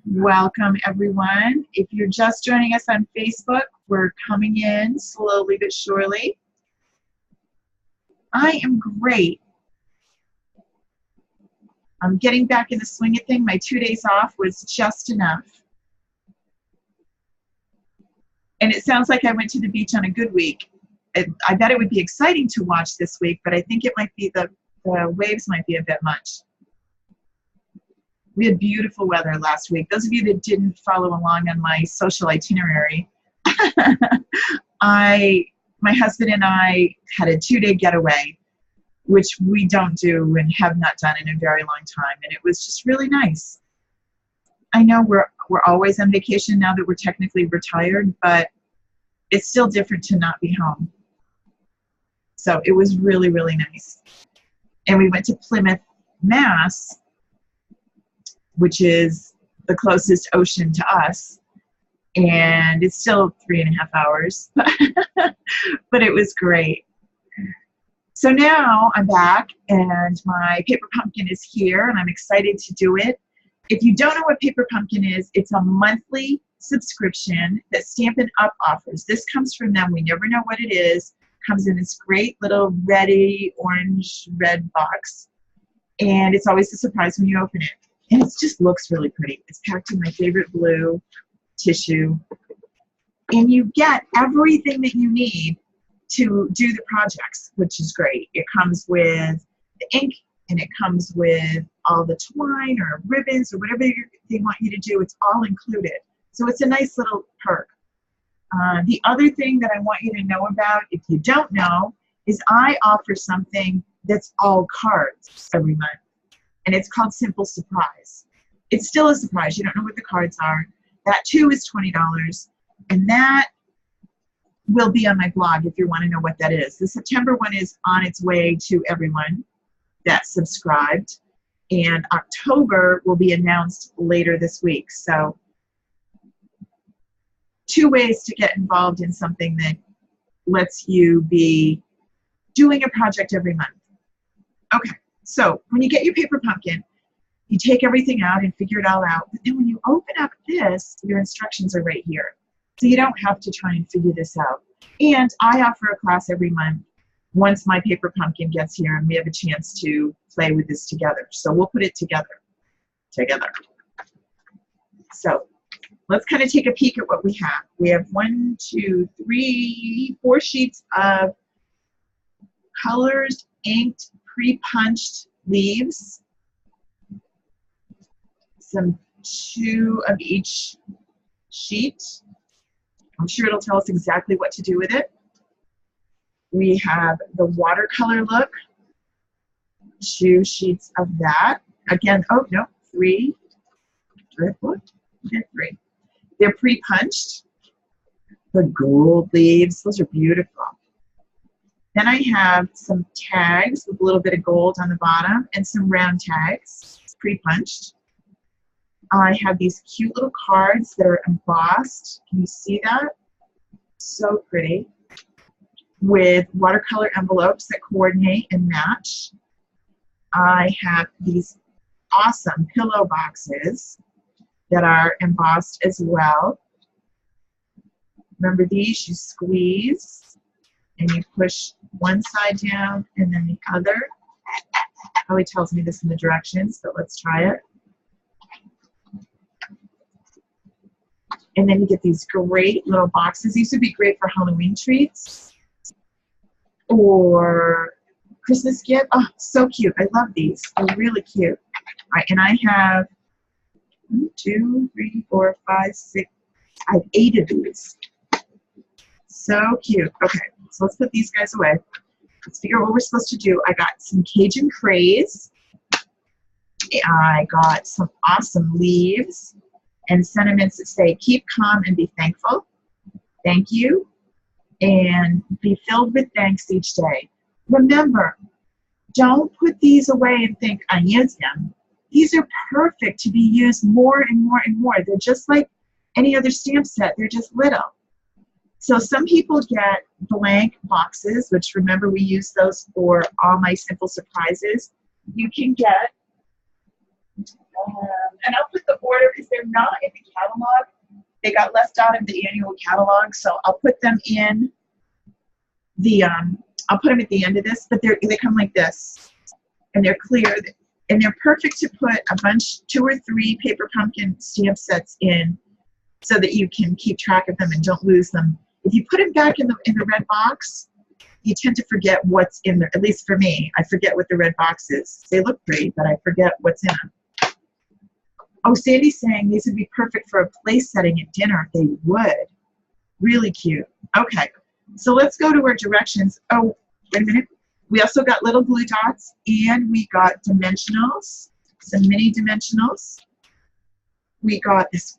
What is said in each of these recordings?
Welcome, everyone. If you're just joining us on Facebook, we're coming in slowly but surely. I am great. I'm getting back in the swing of things. My 2 days off was just enough. And it sounds like I went to the beach on a good week. I bet it would be exciting to watch this week, but I think it might be the waves might be a bit much. We had beautiful weather last week. Those of you that didn't follow along on my social itinerary, my husband and I had a 2-day getaway, which we don't do and have not done in a very long time, and it was just really nice. I know we're always on vacation now that we're technically retired, but it's still different to not be home. So it was really, really nice. And we went to Plymouth, Mass, which is the closest ocean to us, and it's still 3.5 hours, but it was great. So now I'm back, and my Paper Pumpkin is here, and I'm excited to do it. If you don't know what Paper Pumpkin is, it's a monthly subscription that Stampin' Up! Offers. This comes from them. We never know what it is. Comes in this great little reddy, orange-red box, and it's always a surprise when you open it. And it just looks really pretty. It's packed in my favorite blue tissue. And you get everything that you need to do the projects, which is great. It comes with the ink, and it comes with all the twine or ribbons or whatever they want you to do. It's all included. So it's a nice little perk. The other thing that I want you to know about, if you don't know, is I offer something that's all cards every month. And it's called Simple Surprise. It's still a surprise. You don't know what the cards are. That too is $20. And that will be on my blog if you want to know what that is. The September one is on its way to everyone that's subscribed. And October will be announced later this week. So 2 ways to get involved in something that lets you be doing a project every month. Okay. So when you get your Paper Pumpkin, you take everything out and figure it all out. But then when you open up this, your instructions are right here. So you don't have to try and figure this out. And I offer a class every month once my Paper Pumpkin gets here, and we have a chance to play with this together. So we'll put it together. So let's kind of take a peek at what we have. We have 1, 2, 3, 4 sheets of colors, inked, pre-punched leaves, some 2 of each sheet. I'm sure it'll tell us exactly what to do with it. We have the watercolor look, 2 sheets of that. Again, oh no, 3. What? 3. They're pre-punched. The gold leaves, those are beautiful. Then I have some tags with a little bit of gold on the bottom and some round tags, pre-punched. I have these cute little cards that are embossed. Can you see that? So pretty. With watercolor envelopes that coordinate and match. I have these awesome pillow boxes that are embossed as well. Remember these? You squeeze and you push one side down and then the other. Probably tells me this in the directions, but let's try it. And then you get these great little boxes. These would be great for Halloween treats or Christmas gift. Oh, so cute. I love these. They're really cute. All right, and I have 1, 2, 3, 4, 5, 6. I have 8 of these. So cute. Okay, so let's put these guys away. Let's figure out what we're supposed to do. I got some Cajun craze. I got some awesome leaves and sentiments that say, keep calm and be thankful. Thank you. And be filled with thanks each day. Remember, don't put these away and think, I use them. These are perfect to be used more and more and more. They're just like any other stamp set. They're just little. So some people get blank boxes, which remember we use those for all my Simple Surprises. You can get, and I'll put the order, is there they're not in the catalog. They got left out of the annual catalog, so I'll put them in the, I'll put them at the end of this, but they come like this, and they're clear, and they're perfect to put a bunch, 2 or 3 paper pumpkin stamp sets in so that you can keep track of them and don't lose them. If you put them back in the red box, you tend to forget what's in there. At least for me, I forget what the red box is. They look pretty, but I forget what's in them. Oh, Sandy's saying these would be perfect for a place setting at dinner. They would. Really cute. Okay, so let's go to our directions. Oh, wait a minute. We also got little glue dots, and we got dimensionals, some mini dimensionals. We got this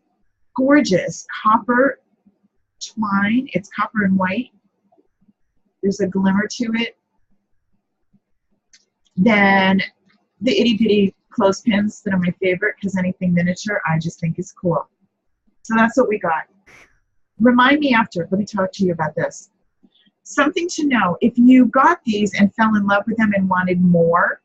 gorgeous copper twine. It's copper and white. There's a glimmer to it. Then the itty bitty clothespins that are my favorite, because anything miniature I just think is cool. So that's what we got. Remind me after. Let me talk to you about this. Something to know, if you got these and fell in love with them and wanted more,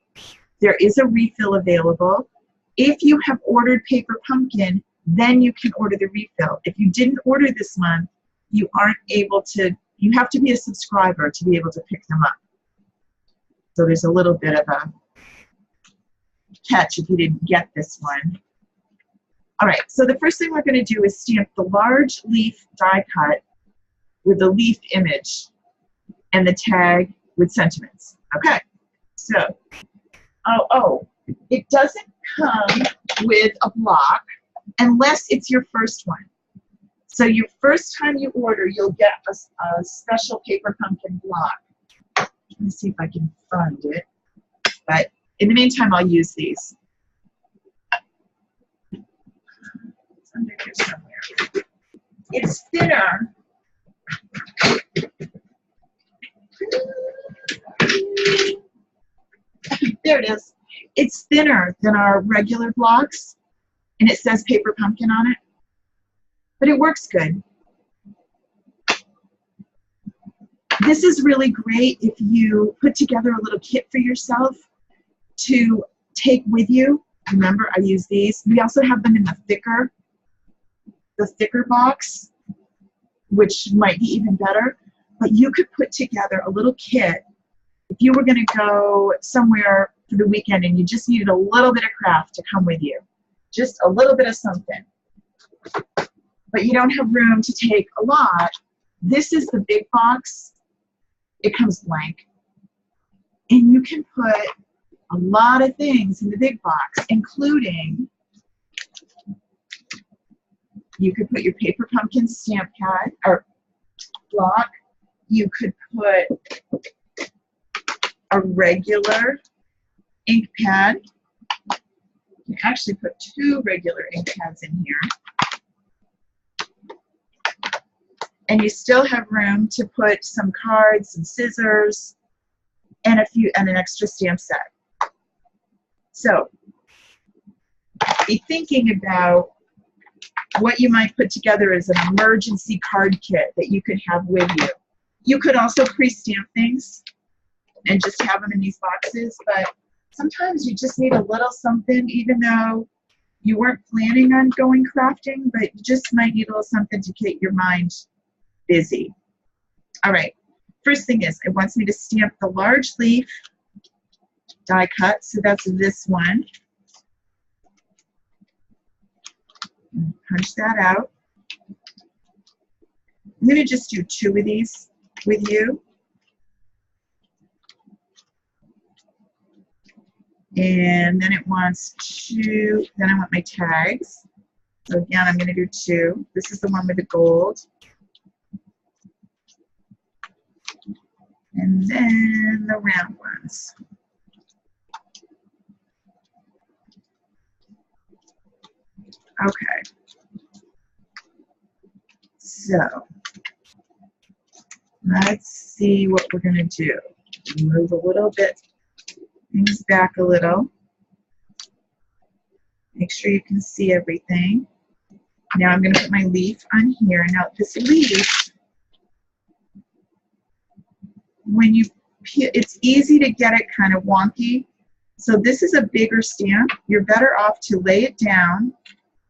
there is a refill available. If you have ordered Paper Pumpkin, then you can order the refill. If you didn't order this month, you aren't able to, you have to be a subscriber to be able to pick them up. So there's a little bit of a catch if you didn't get this one. All right, so the first thing we're going to do is stamp the large leaf die cut with the leaf image and the tag with sentiments. Okay, so, it doesn't come with a block unless it's your first one. So your first time you order, you'll get a special Paper Pumpkin block. Let me see if I can find it. But in the meantime, I'll use these. It's under here somewhere. It's thinner. There it is. It's thinner than our regular blocks, and it says Paper Pumpkin on it, but it works good. This is really great if you put together a little kit for yourself to take with you. Remember, I use these. We also have them in the thicker box, which might be even better. But you could put together a little kit if you were going to go somewhere for the weekend and you just needed a little bit of craft to come with you. Just a little bit of something. But you don't have room to take a lot. This is the big box. It comes blank. And you can put a lot of things in the big box, including you could put your Paper Pumpkin stamp pad or block. You could put a regular ink pad. You can actually put 2 regular ink pads in here. And you still have room to put some cards, some scissors, and an extra stamp set. So be thinking about what you might put together as an emergency card kit that you could have with you. You could also pre-stamp things and just have them in these boxes, but sometimes you just need a little something, even though you weren't planning on going crafting, but you just might need a little something to keep your mind busy. All right, first thing is, it wants me to stamp the large leaf die cut, so that's this one. Punch that out. I'm going to just do 2 of these with you. And then it wants 2, then I want my tags. So again, I'm going to do 2. This is the one with the gold. And then the round ones. Okay. So let's see what we're going to do. Move a little bit, things back a little. Make sure you can see everything. Now I'm going to put my leaf on here. Now this leaf, when you peel, it's easy to get it kind of wonky. So this is a bigger stamp. You're better off to lay it down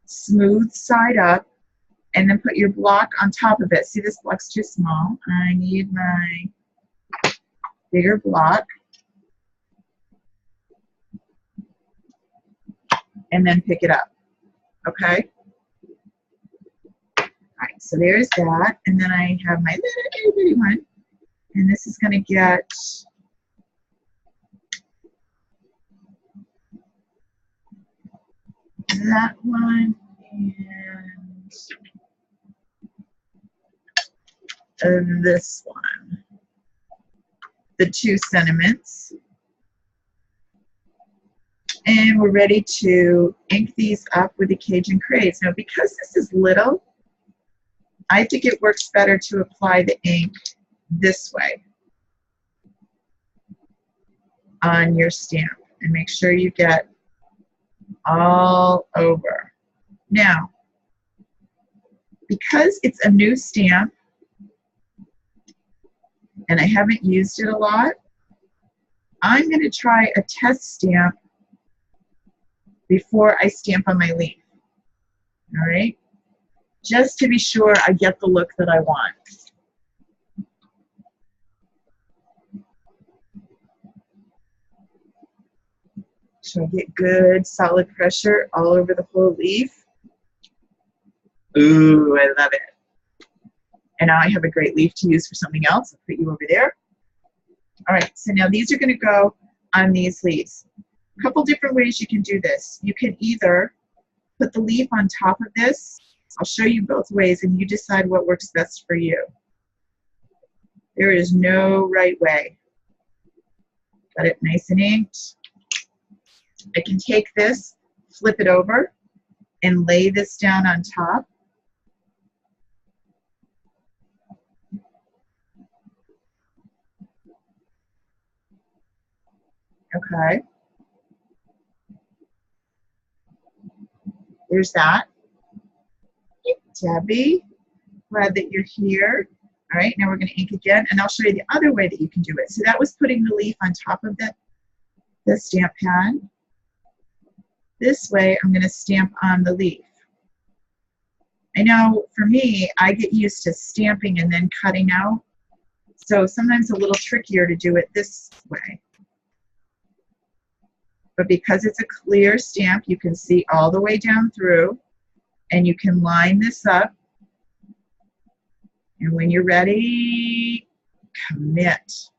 smooth side up, and then put your block on top of it. See, this block's too small. I need my bigger block. And then pick it up, okay? All right, so there's that. And then I have my little itty bitty one. And this is gonna get that one and this one. The two sentiments. And we're ready to ink these up with the Cajun Crayons. Now, because this is little, I think it works better to apply the ink this way on your stamp. And make sure you get all over. Now, because it's a new stamp, and I haven't used it a lot, I'm going to try a test stamp before I stamp on my leaf. All right? Just to be sure I get the look that I want. So I get good solid pressure all over the whole leaf. Ooh, I love it. And now I have a great leaf to use for something else. I'll put you over there. All right, so now these are going to go on these leaves. A couple different ways you can do this. You can either put the leaf on top of this. I'll show you both ways, and you decide what works best for you. There is no right way. Got it nice and inked. I can take this, flip it over, and lay this down on top. Okay. There's that. Hey, Debbie, glad that you're here. All right, now we're going to ink again, and I'll show you the other way that you can do it. So that was putting the leaf on top of the stamp pad. This way, I'm going to stamp on the leaf. I know for me, I get used to stamping and then cutting out. So sometimes a little trickier to do it this way. But because it's a clear stamp, you can see all the way down through, and you can line this up. And when you're ready, commit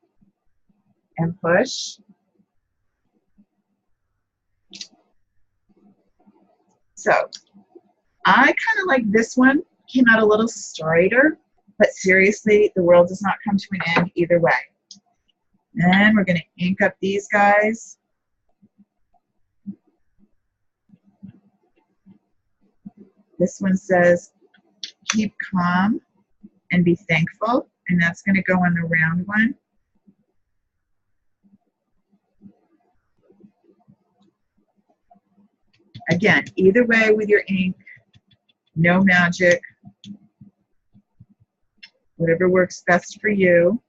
and push. So I kind of like this one. Came out a little straighter, but seriously, the world does not come to an end either way. And we're going to ink up these guys. This one says, keep calm and be thankful, and that's going to go on the round one. Again, either way with your ink, no magic, whatever works best for you.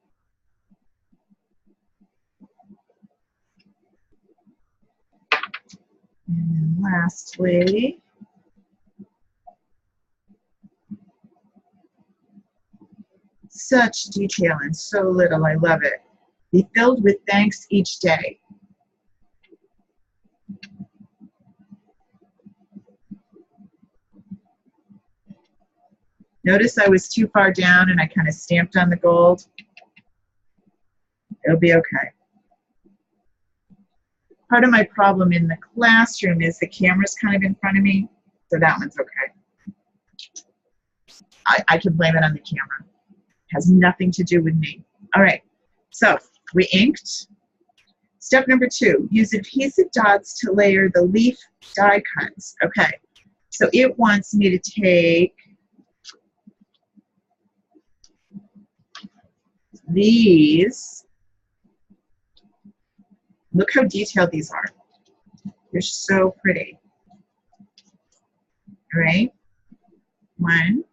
And lastly, such detail and so little, I love it. Be filled with thanks each day. Notice I was too far down and I kind of stamped on the gold. It'll be okay. Part of my problem in the classroom is the camera's kind of in front of me, so that one's okay. I can blame it on the camera. It has nothing to do with me. All right, so we inked. Step number 2, use adhesive dots to layer the leaf die cuts. Okay, so it wants me to take these. Look how detailed these are. They're so pretty. All right, 1,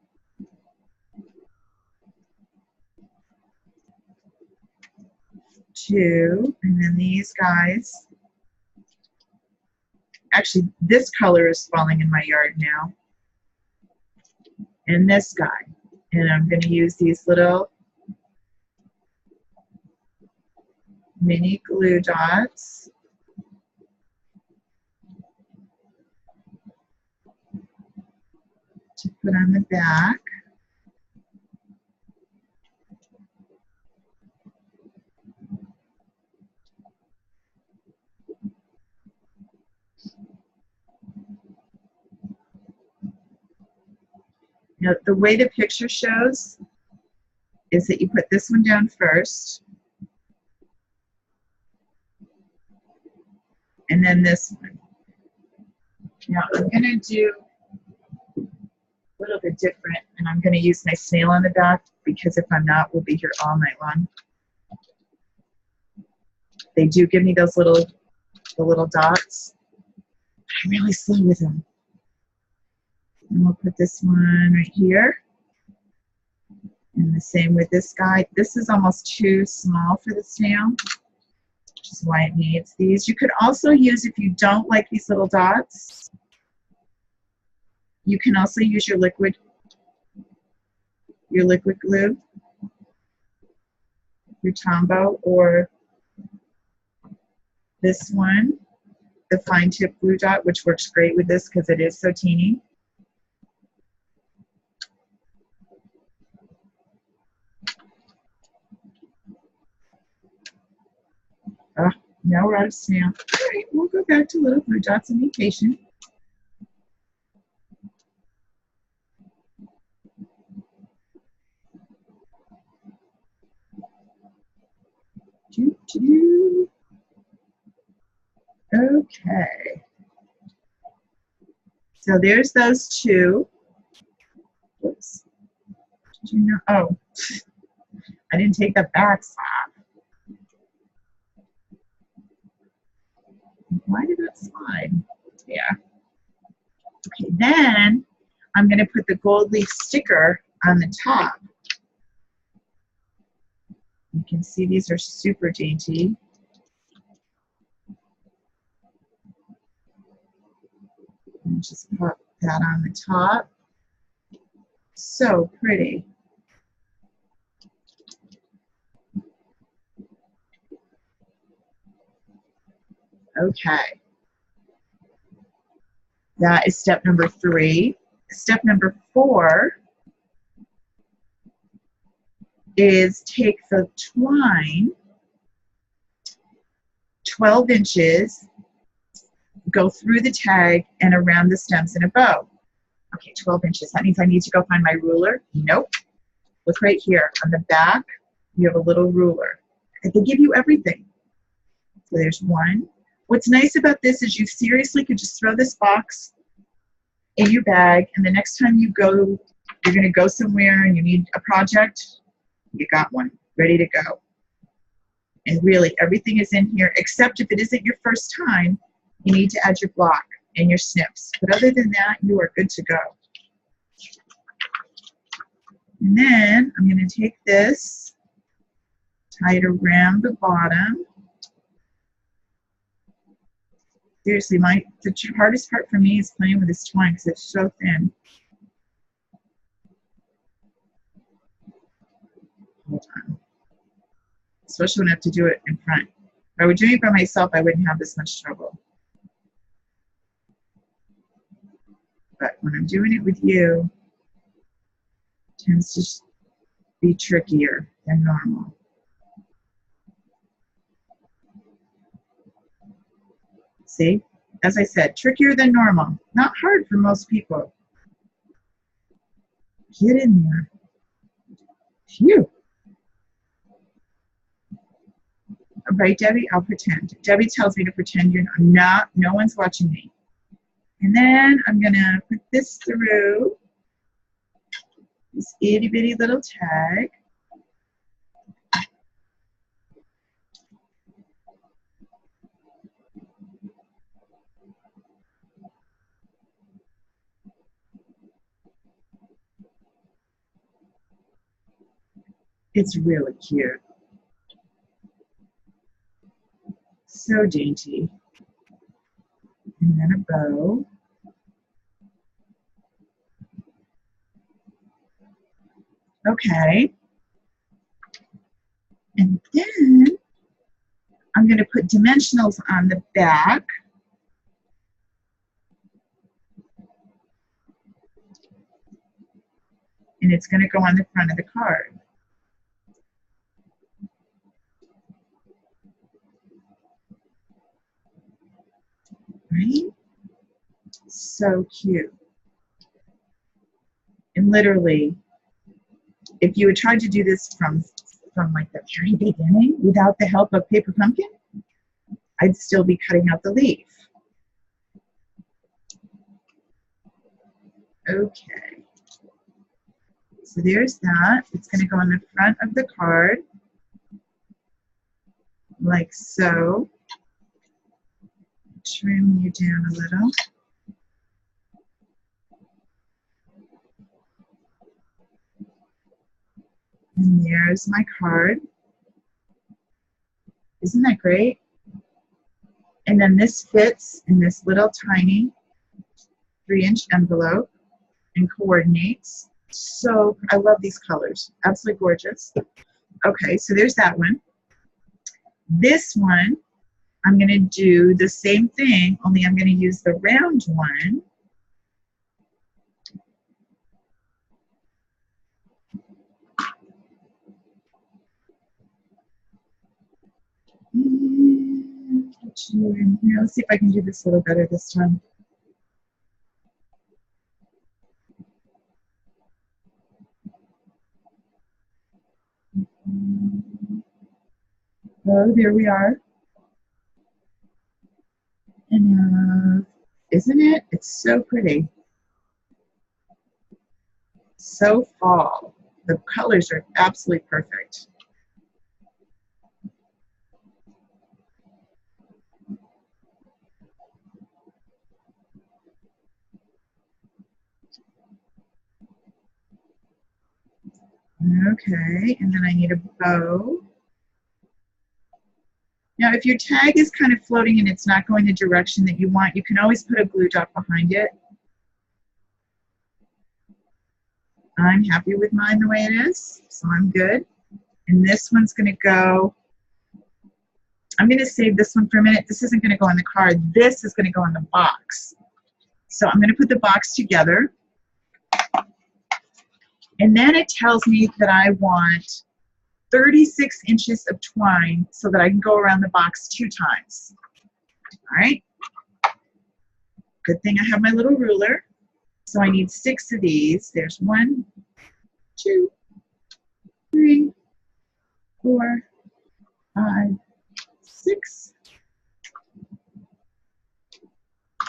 2, and then these guys. actually this color is falling in my yard now. And this guy. And I'm going to use these little mini glue dots to put on the back. Now, the way the picture shows is that you put this one down first, and then this one. Now, I'm going to do a little bit different, and I'm going to use my snail on the back, because if I'm not, we'll be here all night long. They do give me those the little dots. I'm really slow with them. And we'll put this one right here. And the same with this guy. This is almost too small for the snail, which is why it needs these. You could also use, if you don't like these little dots, you can also use your liquid glue, your Tombow, or this one, the fine tip glue dot, which works great with this because it is so teeny. Oh, now we're out of snail. All right, we'll go back to little glue dots and be patient. Okay. So there's those two. Whoops. Did you know? Oh, I didn't take the backs off. Why did that slide? Yeah. Okay, then I'm going to put the gold leaf sticker on the top. You can see these are super dainty. And just put that on the top. So pretty. Okay. That is step number 3. Step number 4 is take the twine 12 inches, go through the tag and around the stems in a bow. Okay, 12 inches. That means I need to go find my ruler. Nope. Look right here. On the back, you have a little ruler. They give you everything. So there's one. What's nice about this is you seriously could just throw this box in your bag, and the next time you go, you're going to go somewhere and you need a project, you got one ready to go. And really, everything is in here, except if it isn't your first time, you need to add your block and your snips. But other than that, you are good to go. And then I'm going to take this, tie it around the bottom. Seriously, the hardest part for me is playing with this twine because it's so thin. Hold on. Especially when I have to do it in front. If I were doing it by myself, I wouldn't have this much trouble. But when I'm doing it with you, it tends to be trickier than normal. See? As I said, trickier than normal. Not hard for most people. Get in there. Phew. All right, Debbie, I'll pretend. Debbie tells me to pretend no one's watching me. And then I'm going to put this through this itty bitty little tag. It's really cute. So dainty. And then a bow. Okay. And then I'm going to put dimensionals on the back. And it's going to go on the front of the card. Right? So cute. And literally, if you had tried to do this from like the very beginning without the help of paper pumpkin, I'd still be cutting out the leaf. Okay. So there's that. It's going to go on the front of the card, like so. Trim you down a little. And there's my card. Isn't that great? And then this fits in this little tiny 3-inch envelope and coordinates. So I love these colors. Absolutely gorgeous. Okay, so there's that one. This one, I'm going to do the same thing, only I'm going to use the round one. Let's see if I can do this a little better this time. Oh, there we are. And isn't it? It's so pretty. So fall. The colors are absolutely perfect. Okay, and then I need a bow. Now, if your tag is kind of floating and it's not going the direction that you want, you can always put a glue dot behind it. I'm happy with mine the way it is, so I'm good. And this one's going to go, I'm going to save this one for a minute. This isn't going to go on the card. This is going to go on the box. So I'm going to put the box together. And then it tells me that I want 36 inches of twine so that I can go around the box 2 times. All right. Good thing I have my little ruler. So I need 6 of these. There's 1, 2, 3, 4, 5, 6.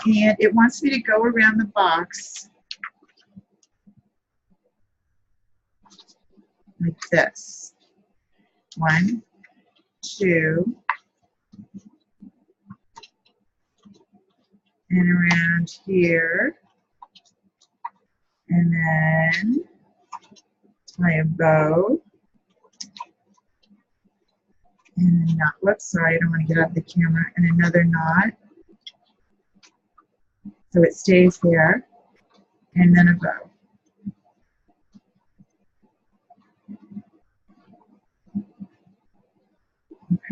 And it wants me to go around the box like this. 1, 2, and around here, and then tie a bow, and a knot. Whoops, sorry, I don't want to get out the camera, and another knot, so it stays there, and then a bow.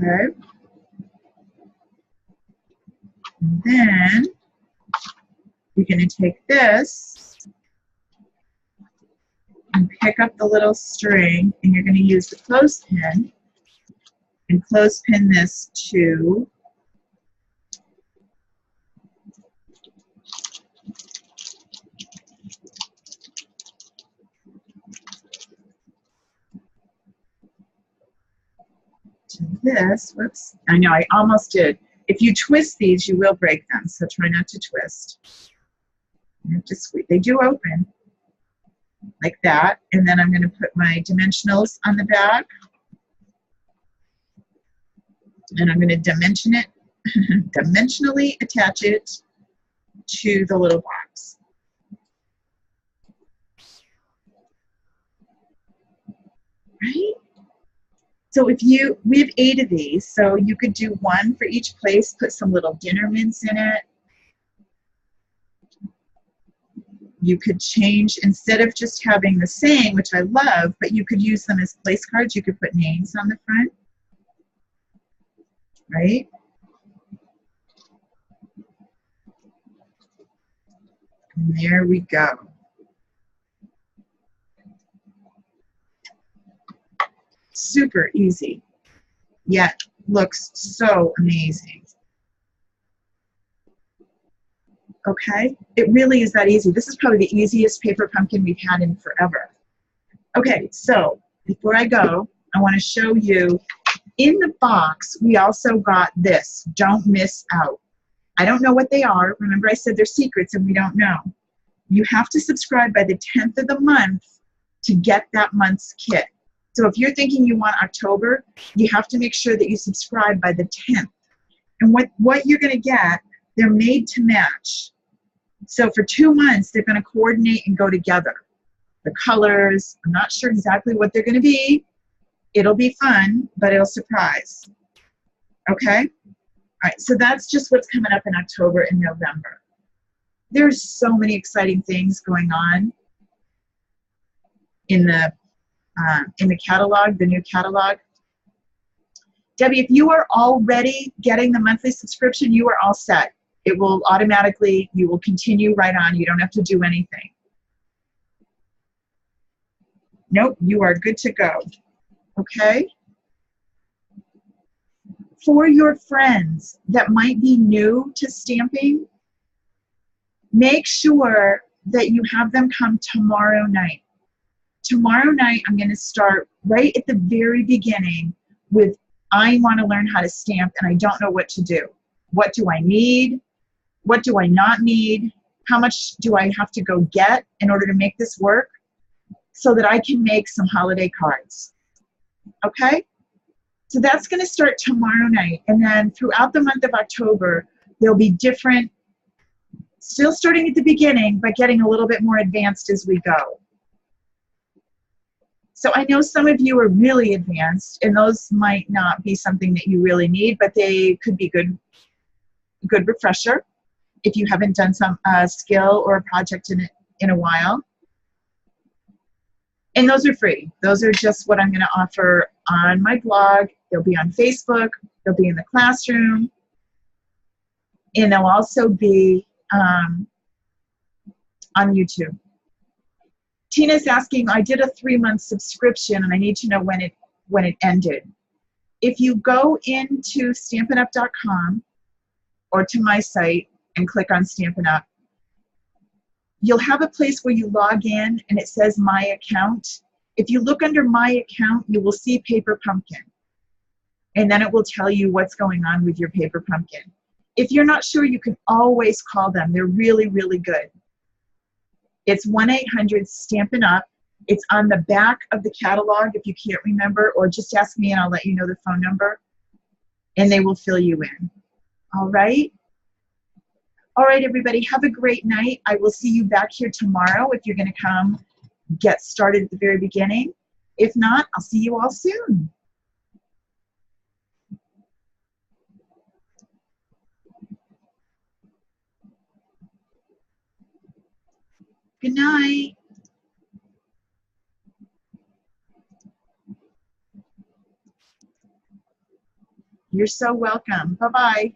Okay. And then you're going to take this and pick up the little string, and you're going to use the clothespin and clothespin this to this. Whoops. I know, I almost did. If you twist these, you will break them, so try not to twist. You have to squeeze. They do open like that, and then I'm going to put my dimensionals on the back, and I'm going to dimension it, dimensionally attach it to the little box. Right? So if we have 8 of these, so you could do 1 for each place, put some little dinner mints in it, You could change, instead of just having the same, which I love, but you could use them as place cards. You could put names on the front, right? And there we go. Super easy, yet looks so amazing. Okay, it really is that easy. This is probably the easiest paper pumpkin we've had in forever. Okay, so before I go, I want to show you, in the box, we also got this, don't miss out. I don't know what they are. Remember I said they're secrets and we don't know. You have to subscribe by the 10th of the month to get that month's kit. So if you're thinking you want October, you have to make sure that you subscribe by the 10th. And what you're going to get, they're made to match. So for 2 months, they're going to coordinate and go together. The colors, I'm not sure exactly what they're going to be. It'll be fun, but it'll surprise. Okay? All right, so that's just what's coming up in October and November. There's so many exciting things going on in the catalog, the new catalog. Debbie, if you are already getting the monthly subscription, you are all set. It will automatically, you will continue right on. You don't have to do anything. Nope, you are good to go. Okay? For your friends that might be new to stamping, make sure that you have them come tomorrow night. Tomorrow night, I'm going to start right at the very beginning with, I want to learn how to stamp and I don't know what to do. What do I need? What do I not need? How much do I have to go get in order to make this work so that I can make some holiday cards? Okay? So that's going to start tomorrow night. And then throughout the month of October, there'll be different, still starting at the beginning, but getting a little bit more advanced as we go. So I know some of you are really advanced, and those might not be something that you really need, but they could be good refresher if you haven't done some skill or a project in a while. And those are free. Those are just what I'm going to offer on my blog. They'll be on Facebook. They'll be in the classroom. And they'll also be on YouTube. Tina's asking, I did a 3-month subscription and I need to know when it ended. If you go into Stampin'Up.com or to my site and click on Stampin' Up, you'll have a place where you log in and it says My Account. If you look under My Account, you will see Paper Pumpkin. And then it will tell you what's going on with your Paper Pumpkin. If you're not sure, you can always call them. They're really, really good. It's 1-800-STAMPIN' UP. It's on the back of the catalog if you can't remember, or just ask me and I'll let you know the phone number, and they will fill you in. All right? All right, everybody, have a great night. I will see you back here tomorrow if you're going to come get started at the very beginning. If not, I'll see you all soon. Good night. You're so welcome. Bye-bye.